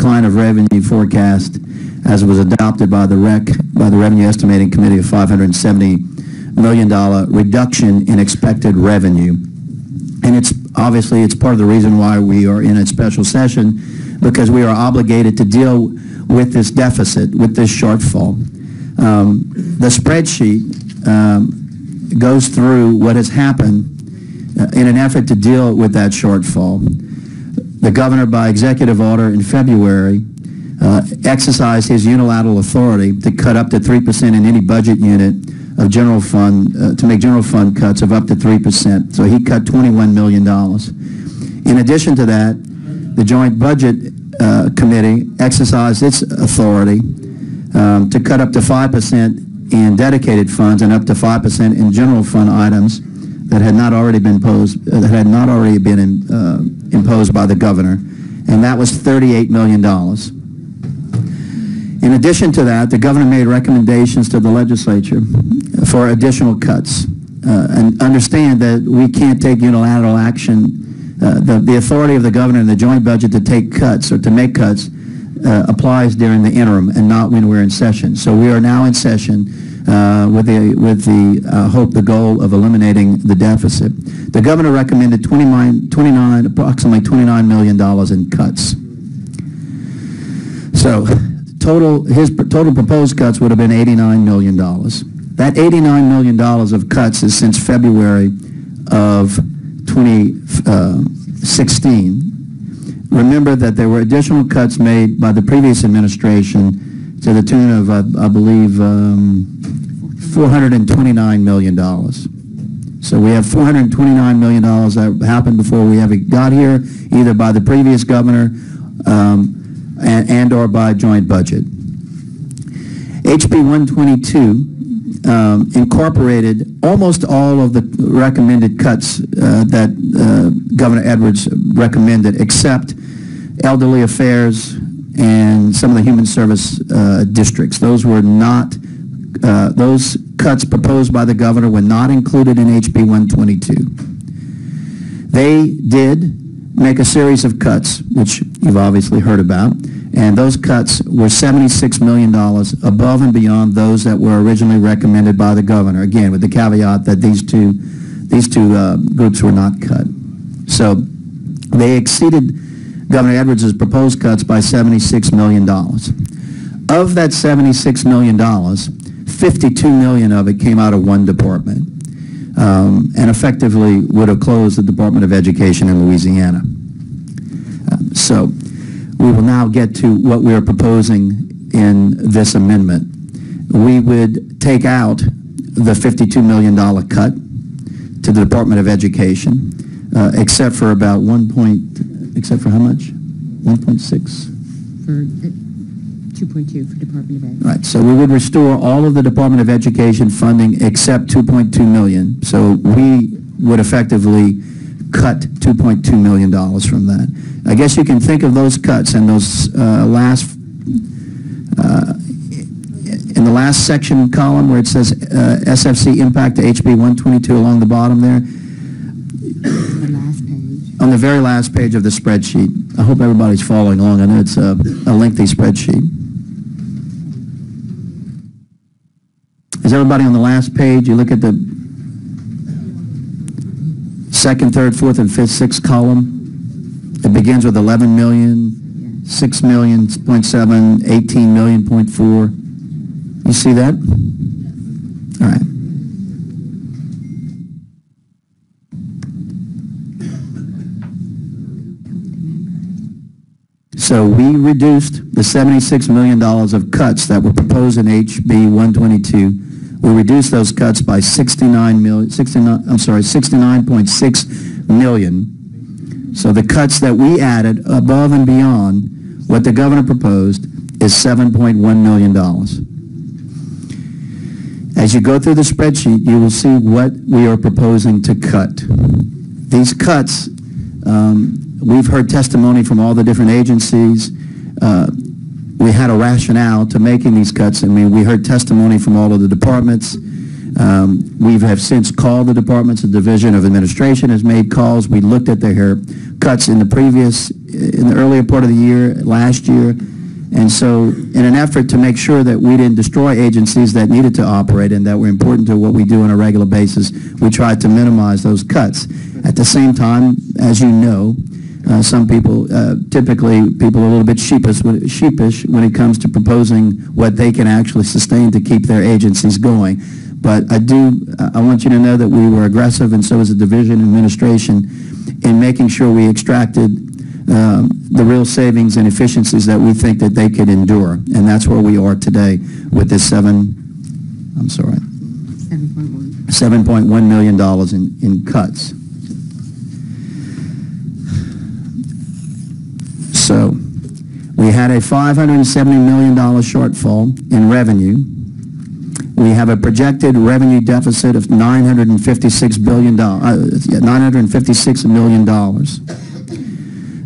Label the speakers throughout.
Speaker 1: decline of revenue forecast as it was adopted by the Revenue Estimating Committee of $570 million reduction in expected revenue. And it's part of the reason why we are in a special session, because we are obligated to deal with this deficit, with this shortfall. The spreadsheet goes through what has happened in an effort to deal with that shortfall. The governor, by executive order in February, exercised his unilateral authority to cut up to 3% in any budget unit of general fund, to make general fund cuts of up to 3%. So he cut $21 million. In addition to that, the Joint Budget Committee exercised its authority to cut up to 5% in dedicated funds and up to 5% in general fund items that had not already been imposed by the governor, and that was $38 million. In addition to that, the governor made recommendations to the legislature for additional cuts. And understand that we can't take unilateral action. The authority of the governor in the joint budget to take cuts or to make cuts applies during the interim and not when we're in session. So we are now in session with the goal of eliminating the deficit. The governor recommended approximately $29 million in cuts. So his total proposed cuts would have been $89 million. That $89 million of cuts is since February of 2016. Remember that there were additional cuts made by the previous administration to the tune of, I believe, $429 million. So we have $429 million that happened before we ever got here, either by the previous governor and or by joint budget. HB 122 incorporated almost all of the recommended cuts that Governor Edwards recommended, except elderly affairs and some of the human service districts. Those were not, those cuts proposed by the governor were not included in HB 122. They did make a series of cuts, which you've obviously heard about, and those cuts were $76 million above and beyond those that were originally recommended by the governor, again, with the caveat that these two groups were not cut. So they exceeded Governor Edwards' proposed cuts by $76 million. Of that $76 million, $52 million of it came out of one department, and effectively would have closed the Department of Education in Louisiana. So we will now get to what we are proposing in this amendment. We would take out the $52 million cut to the Department of Education, except for about except for how much? 1.6?
Speaker 2: For 2.2 for Department of Ed.
Speaker 1: Right, so we would restore all of the Department of Education funding except $2.2 million. So we would effectively cut $2.2 million from that. I guess you can think of those cuts and those in the last section column where it says SFC impact to HB 122 along the bottom there.
Speaker 2: The last page.
Speaker 1: On the very last page of the spreadsheet. I hope everybody's following along. I know it's a lengthy spreadsheet. Is everybody on the last page? You look at the second, third, fourth, and fifth, sixth column. It begins with 11 million, 6 million, 0.7, 18 million, 0.4. You see that? All right. So we reduced the $76 million of cuts that were proposed in HB 122. We reduced those cuts by 69.6 million. So the cuts that we added above and beyond what the governor proposed is $7.1 million. As you go through the spreadsheet, you will see what we are proposing to cut. These cuts, we've heard testimony from all the different agencies. We had a rationale to making these cuts. I mean, we heard testimony from all of the departments. We have since called the departments. The Division of Administration has made calls. We looked at their cuts in the previous in the earlier part of the year, last year. And so in an effort to make sure that we didn't destroy agencies that needed to operate and that were important to what we do on a regular basis, we tried to minimize those cuts. At the same time, as you know, some people, typically people are a little bit sheepish when it comes to proposing what they can actually sustain to keep their agencies going. But I want you to know that we were aggressive, and so was the division administration, in making sure we extracted the real savings and efficiencies that we think that they could endure. And that's where we are today with this $7.1 million in cuts. So we had a $570 million shortfall in revenue. We have a projected revenue deficit of $956 million.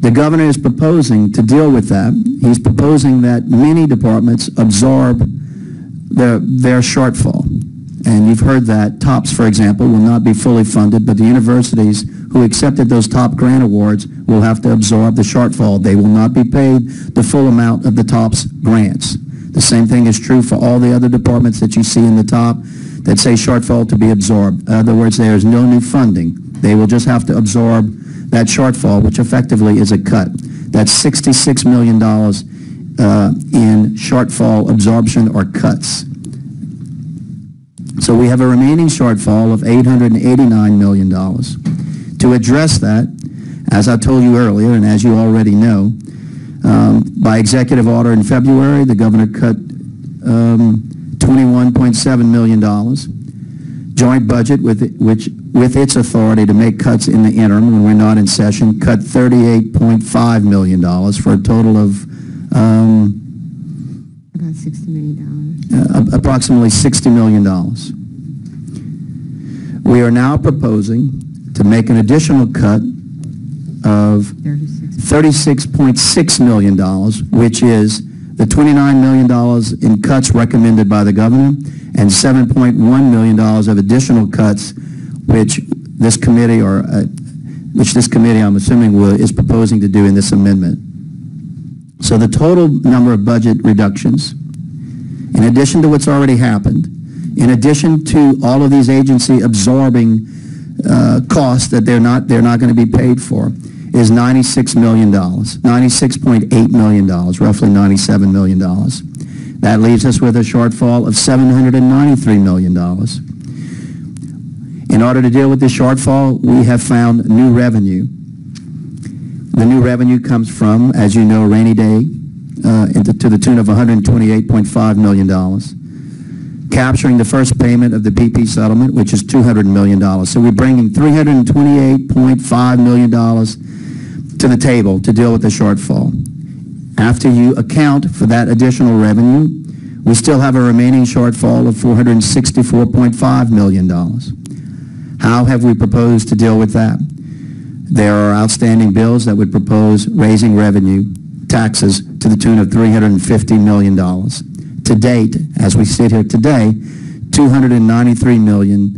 Speaker 1: The governor is proposing to deal with that. He's proposing that many departments absorb their shortfall. And you've heard that TOPS, for example, will not be fully funded, but the universities who accepted those top grant awards will have to absorb the shortfall. They will not be paid the full amount of the TOPS grants. The same thing is true for all the other departments that you see in the top that say shortfall to be absorbed. In other words, there is no new funding. They will just have to absorb that shortfall, which effectively is a cut. That's $66 million in shortfall absorption or cuts. So we have a remaining shortfall of $889 million. To address that, as I told you earlier, and as you already know, by executive order in February, the governor cut $21.7 million. Joint budget, with its authority to make cuts in the interim when we're not in session, cut $38.5 million for a total of
Speaker 2: about $60 million.
Speaker 1: Approximately $60 million. We are now proposing to make an additional cut of $36.6 million, which is the $29 million in cuts recommended by the governor and $7.1 million of additional cuts, which this committee, I'm assuming, is proposing to do in this amendment. So the total number of budget reductions, in addition to what's already happened, in addition to all of these agency absorbing costs that they're not going to be paid for, is $96 million, $96.8 million, roughly $97 million. That leaves us with a shortfall of $793 million. In order to deal with this shortfall, we have found new revenue. The new revenue comes from, as you know, rainy day, to the tune of $128.5 million. Capturing the first payment of the PP settlement, which is $200 million. So we're bringing $328.5 million to the table to deal with the shortfall. After you account for that additional revenue, we still have a remaining shortfall of $464.5 million. How have we proposed to deal with that? There are outstanding bills that would propose raising revenue, taxes, to the tune of $350 million. To date, as we sit here today, $293 million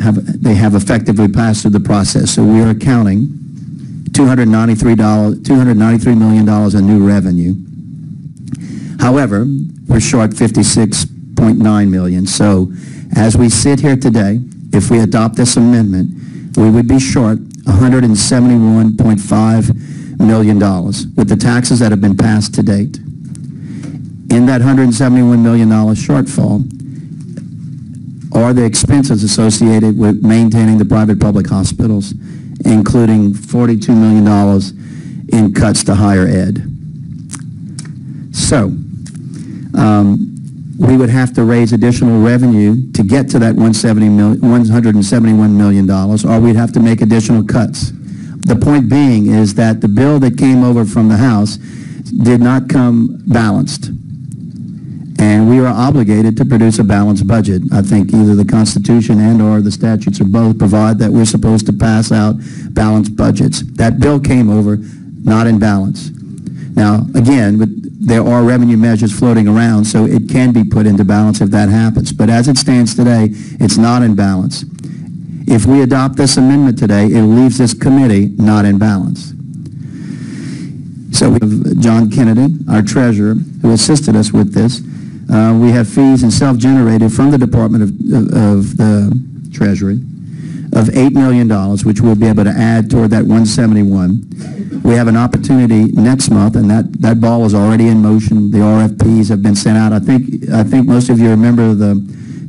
Speaker 1: have effectively passed through the process. So we are accounting $293 million in new revenue. However, we're short $56.9 million. So as we sit here today, if we adopt this amendment, we would be short $171.5 million with the taxes that have been passed to date. In that $171 million shortfall are the expenses associated with maintaining the private public hospitals, including $42 million in cuts to higher ed. So we would have to raise additional revenue to get to that $171 million, or we'd have to make additional cuts. The point being is that the bill that came over from the House did not come balanced. And we are obligated to produce a balanced budget. I think either the Constitution and or the statutes or both provide that we're supposed to pass out balanced budgets. That bill came over not in balance. Now, again, there are revenue measures floating around, so it can be put into balance if that happens. But as it stands today, it's not in balance. If we adopt this amendment today, it leaves this committee not in balance. So we have John Kennedy, our treasurer, who assisted us with this. We have fees and self-generated from the Department of the Treasury of $8 million, which we'll be able to add toward that 171. We have an opportunity next month, and that ball is already in motion. The RFPs have been sent out. I think most of you remember the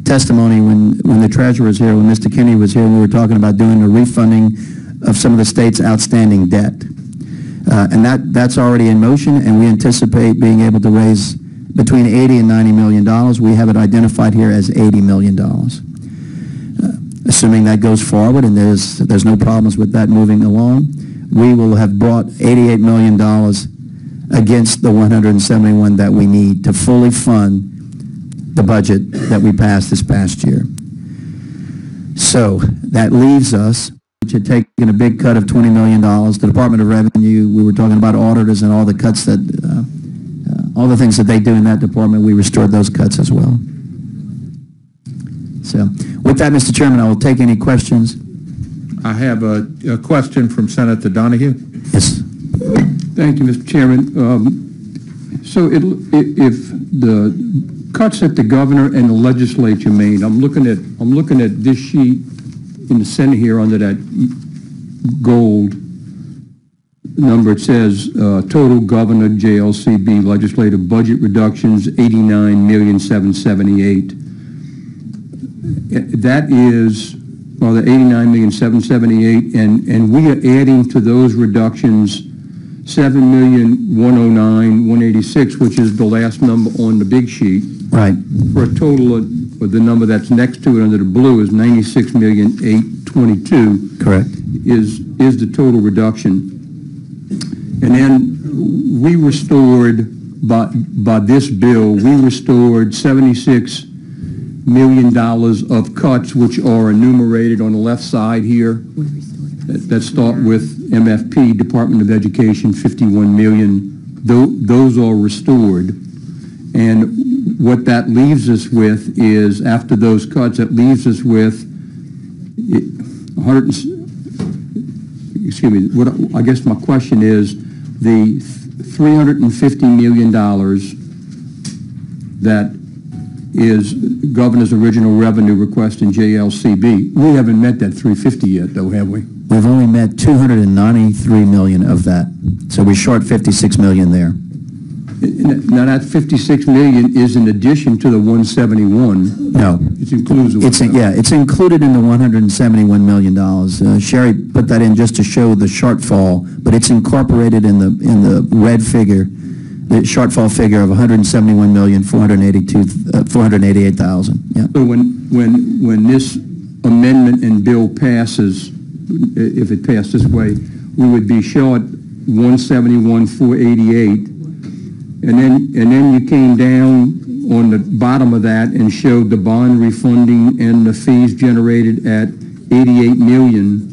Speaker 1: testimony when the treasurer was here, when Mr. Kennedy was here, we were talking about doing a refunding of some of the state's outstanding debt. And that's already in motion, and we anticipate being able to raise between $80 and $90 million. We have it identified here as $80 million. Assuming that goes forward and there's no problems with that moving along, we will have brought $88 million against the 171 that we need to fully fund the budget that we passed this past year. So that leaves us, which had taken a big cut of $20 million. The Department of Revenue, we were talking about auditors and all the cuts that, all the things that they do in that department, we restored those cuts as well. So with that, Mr. Chairman, I will take any questions.
Speaker 3: I have a question from Senator Donahue.
Speaker 1: Yes.
Speaker 4: Thank you, Mr. Chairman. So if the cuts that the governor and the legislature made, I'm looking at this sheet in the Senate here under that gold number. It says total governor JLCB legislative budget reductions $89,778,000. That is, well, the $89,778,000, and we are adding to those reductions $7,109,186, which is the last number on the big sheet.
Speaker 1: Right.
Speaker 4: For a total of, or the number that's next to it under the blue is $96,822.
Speaker 1: Correct.
Speaker 4: Is the total reduction. And then we restored, by this bill, we restored $76 million of cuts, which are enumerated on the left side here, that start with MFP, Department of Education, $51 million. Those are restored. And what that leaves us with is, after those cuts, it leaves us with I guess my question is, the $350 million that is governor's original revenue request in JLCB. We haven't met that 350 yet, though, have we?
Speaker 1: We've only met $293 million of that. So we're short $56 million there.
Speaker 4: Now that $56 million is in addition to the 171.
Speaker 1: No.
Speaker 4: It's inclusive.
Speaker 1: It's included in the $171 million. Sherry put that in just to show the shortfall, but it's incorporated in the red figure, the shortfall figure of $171,488,000. Yeah.
Speaker 4: So when this amendment and bill passes, if it passed this way, we would be short $171,488. And then you came down on the bottom of that and showed the bond refunding and the fees generated at $88 million,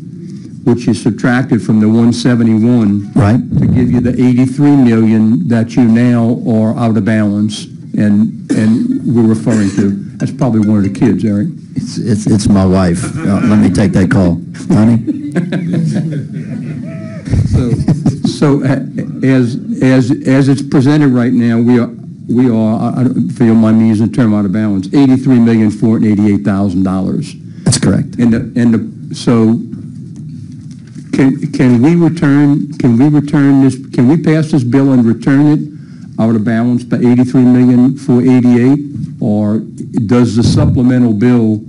Speaker 4: which is subtracted from the 171,
Speaker 1: right,
Speaker 4: to give you the $83 million that you now are out of balance, and we're referring to. That's probably one of the kids, Eric.
Speaker 1: It's my wife. Let me take that call, honey.
Speaker 4: So as it's presented right now, we are, I don't feel my me using the term out of balance, $83,488,000.
Speaker 1: That's correct.
Speaker 4: So can we return this? Can we pass this bill and return it out of balance by $83,488,000, or does the supplemental bill,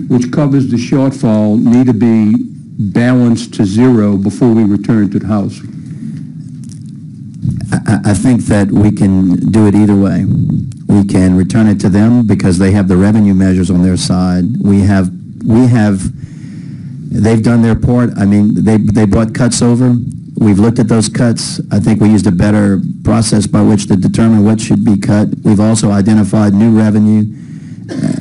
Speaker 4: which covers the shortfall, need to be balanced to zero before we return to the House?
Speaker 1: I think that we can do it either way. We can return it to them because they have the revenue measures on their side. They've done their part. I mean, they brought cuts over. We've looked at those cuts. I think we used a better process by which to determine what should be cut. We've also identified new revenue.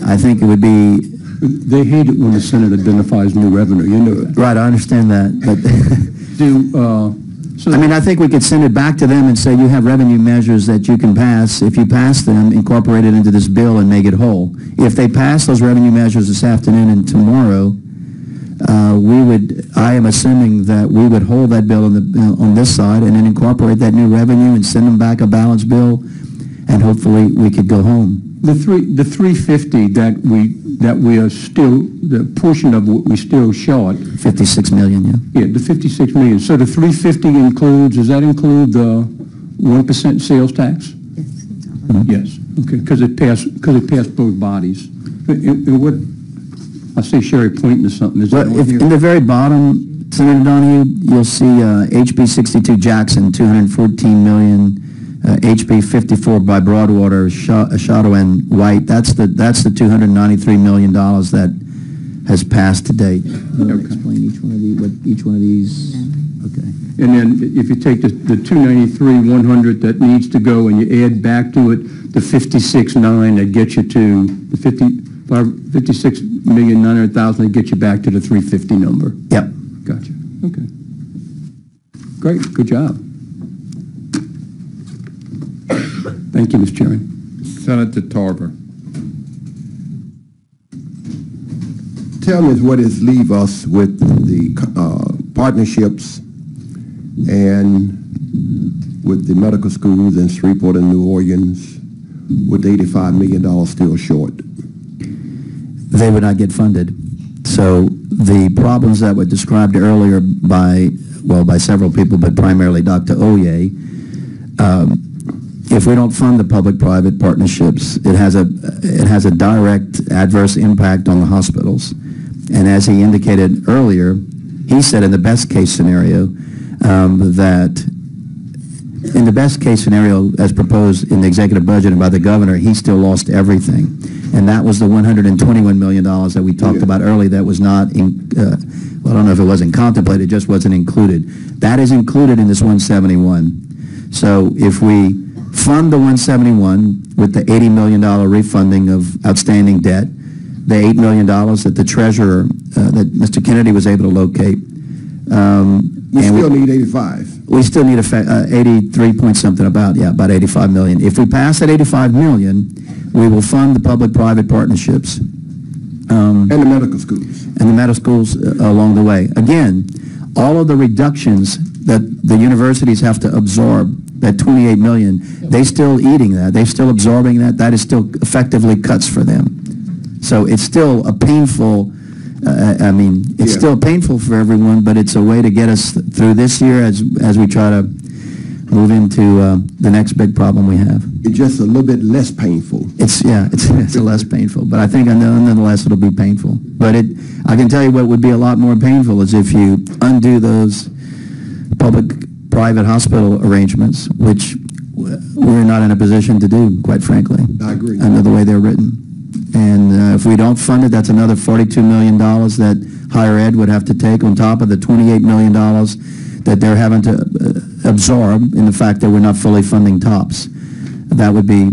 Speaker 1: I think it would be...
Speaker 4: They hate it when the Senate identifies new revenue. You know that.
Speaker 1: Right, I understand that. But
Speaker 4: So,
Speaker 1: I mean, I think we could send it back to them and say, you have revenue measures that you can pass. If you pass them, incorporate it into this bill and make it whole. If they pass those revenue measures this afternoon and tomorrow, I am assuming that we would hold that bill on this side and then incorporate that new revenue and send them back a balanced bill, and hopefully we could go home.
Speaker 4: The 350 that we are still, the portion of what we still short,
Speaker 1: 56 million, yeah.
Speaker 4: yeah, the 56 million. So the 350 includes, does that include the 1% sales tax?
Speaker 2: Yes.
Speaker 4: Yes, okay, because it passed both bodies. What, I see Sherry pointing to something. Is that
Speaker 1: But
Speaker 4: on here?
Speaker 1: in the very bottom, Senator Donahue, you'll see HB 62 Jackson, 214 million, HB 54 by Broadwater, Shadow and White. That's the $293 million that has passed to date. You want to explain what each one of these? Okay.
Speaker 4: And then if you take the 293, 100 that needs to go, and you add back to it the 56.9, that gets you to the 56,900,000, that gets you back to the 350 number.
Speaker 1: Yep.
Speaker 4: Gotcha. Okay. Great. Good job. Thank you, Mr. Chairman.
Speaker 3: Senator Tarver.
Speaker 5: Tell me what is leave us with the partnerships and with the medical schools in Shreveport and New Orleans, with $85 million still short.
Speaker 1: They would not get funded. So the problems that were described earlier by several people, but primarily Dr. Oye, if we don't fund the public-private partnerships, it has a direct adverse impact on the hospitals. And as he indicated earlier, he said in the best case scenario that in the best case scenario as proposed in the executive budget and by the governor, he still lost everything. And that was the $121 million that we talked about earlier that was not, well, I don't know if it wasn't contemplated, it just wasn't included. That is included in this 171. So if we fund the 171 with the $80 million refunding of outstanding debt, the $8 million that the treasurer, that Mr. Kennedy was able to locate.
Speaker 5: We still need 85.
Speaker 1: We still need 83 point something, about 85 million. If we pass that 85 million, we will fund the public-private partnerships.
Speaker 5: And the medical schools.
Speaker 1: And the medical schools along the way. Again, all of the reductions that the universities have to absorb, that 28 million, they still eating that. They're still absorbing that. That is still effectively cuts for them. So it's still a painful, it's still painful for everyone, but it's a way to get us through this year as we try to move into the next big problem we have.
Speaker 5: It's just a little bit less painful.
Speaker 1: It's less painful, but I think nonetheless it'll be painful. But I can tell you what would be a lot more painful is if you undo those public-private hospital arrangements, which we're not in a position to do, quite frankly.
Speaker 5: I agree.
Speaker 1: Under the way they're written. And if we don't fund it, that's another $42 million that higher ed would have to take on top of the $28 million that they're having to absorb in the fact that we're not fully funding TOPS. That would be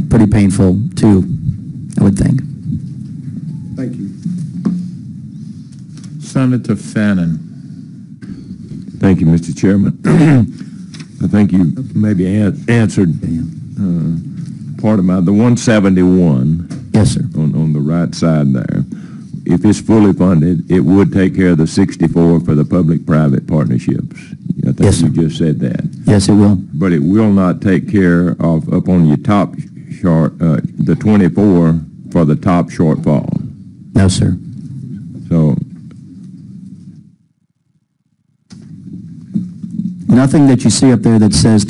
Speaker 1: pretty painful too, I would think.
Speaker 5: Thank you.
Speaker 3: Senator Fannin.
Speaker 6: Thank you, Mr. Chairman. I think you maybe answered part of the 171.
Speaker 1: Yes, sir.
Speaker 6: On the right side there. If it's fully funded, it would take care of the 64 for the public-private partnerships. I think
Speaker 1: Yes,
Speaker 6: you
Speaker 1: sir.
Speaker 6: just said that.
Speaker 1: Yes, it will.
Speaker 6: But it will not take care of, up on your top chart, the 24 for the top shortfall.
Speaker 1: No, sir.
Speaker 6: So
Speaker 1: Nothing that you see up there that says